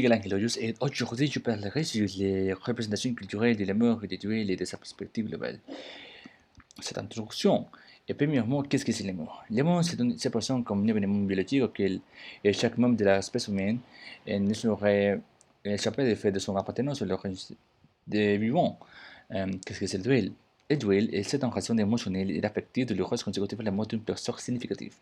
Miguel Ángel Hoyos et aujourd'hui je parlerai sur les représentations culturelles de la mort et des duels et de sa perspective globale. Cette introduction. Et premièrement, qu'est-ce que c'est la mort? La mort, c'est une séparation comme un événement biologique auquel chaque membre de l'espèce humaine ne saurait échapper du fait de son appartenance au reste des vivants. Qu'est-ce que c'est le duel? Le duel est cette enracinement émotionnelle et affective de l'heureuse consécutive à la mort d'une personne significative.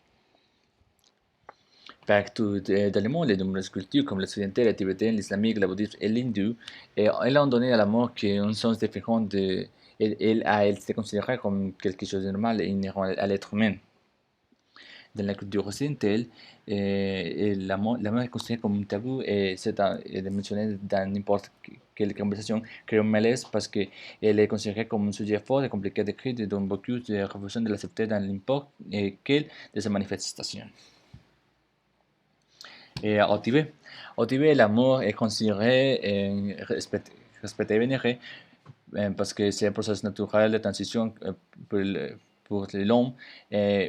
Partout dans le monde, les nombreuses cultures comme l'occidental, la tibétaine, l'islamique, la bouddhiste et l'hindou, elles ont donné à la mort un sens différent de, elle se considérée comme quelque chose de normal et inhérent à l'être humain. Dans la culture occidentale, la mort est considérée comme un tabou et c'est mentionné dans n'importe quelle conversation crée un malaise parce qu'elle est considérée comme un sujet fort et compliqué d'écrire dont beaucoup de refusent de l'accepter dans n'importe quelle de ses manifestations. Et au Tibet, la mort est considérée et respectée et vénérée parce que c'est un processus naturel de transition pour l'homme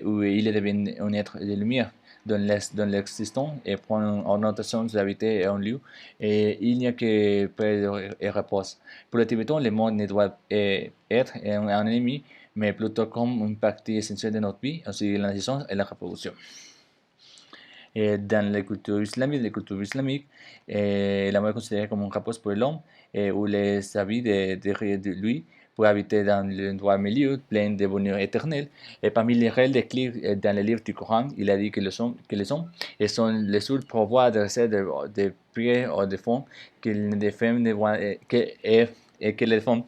où il devient un être de lumière dans l'existence et prend une orientation d'habiter un lieu et il n'y a que paix et repos. Pour les Tibétains, le monde ne doit être un ennemi, mais plutôt comme une partie essentielle de notre vie, ainsi la naissance et la reproduction. Et dans les cultures islamiques, la mort est considérée comme un repos pour l'homme, où les habits de lui pour habiter dans l'endroit milieu, plein de bonheur éternel. Et parmi les règles décrites dans le livre du Coran, il a dit que les hommes sont les seuls pouvoirs d'adresser de prières aux défunts, que les femmes que les femmes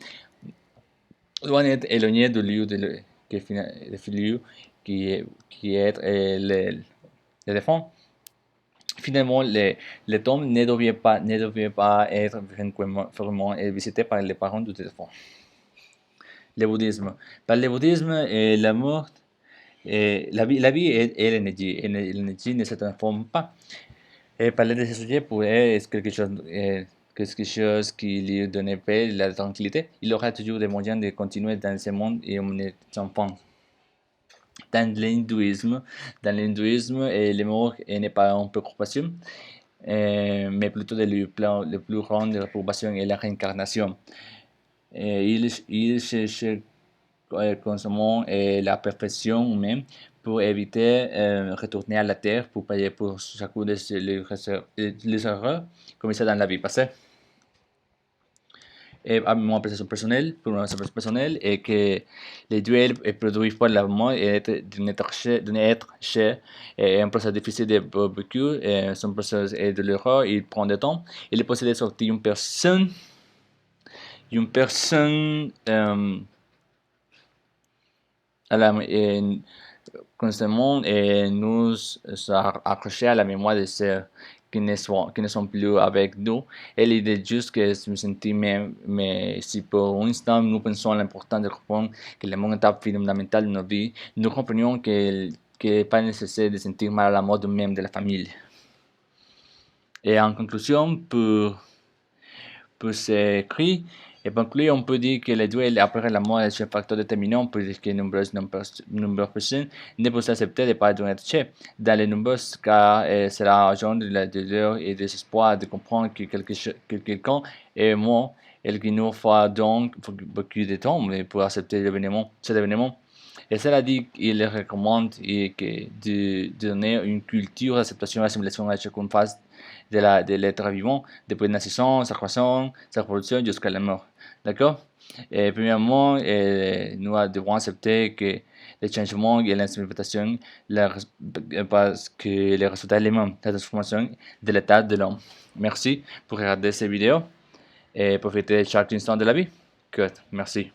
doivent être éloignées du lieu qui est le défunt. Finalement, les tombes ne devaient pas être vraiment visitées par les parents du défunt. Le bouddhisme. Par le bouddhisme, la mort, la vie est l'énergie, et l'énergie ne se transforme pas. Et parler de ce sujet pour eux est quelque chose qui lui donne paix et la tranquillité. Il aura toujours des moyens de continuer dans ce monde et on est enfant. Dans l'hindouisme, le mort n'est pas une préoccupation, mais plutôt le plus grande préoccupation est la réincarnation. Il cherche constamment la perfection humaine pour éviter de retourner à la terre pour payer pour chacune les erreurs commises dans la vie passée. Et à mon appréciation personnelle, pour mon appréciation personnelle, est que les duels produits par la mort et d'un être cher est un processus difficile de vécu, c'est un processus de l'erreur, il prend du temps. Il est possible de sortir une personne constamment et nous accrocher à la mémoire de ceux qui ne sont plus avec nous. Et l'idée juste que je me sentis même, mais si pour un instant nous pensons à l'importance de comprendre que le monde est une étape fondamentale de notre vie, nous comprenons qu'il n'est pas nécessaire de sentir mal à la mort de même de la famille. Et en conclusion, pour ces écrits, et conclure, on peut dire que le duel après la mort est un facteur déterminant pour que de nombreuses personnes ne peuvent accepter de pas être tuées. Dans les nombreux cas, cela engendre de la douleur et du désespoir de comprendre que quelqu'un est mort et qu'il nous faut donc beaucoup de temps pour accepter cet événement. Et cela dit qu'il recommande de donner une culture d'acceptation et d'assimilation à chacune phase de l'être vivant, depuis la naissance, sa croissance, sa reproduction jusqu'à la mort. D'accord? Et premièrement, nous devons accepter que les changements et l'instrumentation parce que les résultats les mêmes, la transformation de l'état de l'homme. Merci pour regarder cette vidéo et profiter de chaque instant de la vie. Good. Merci.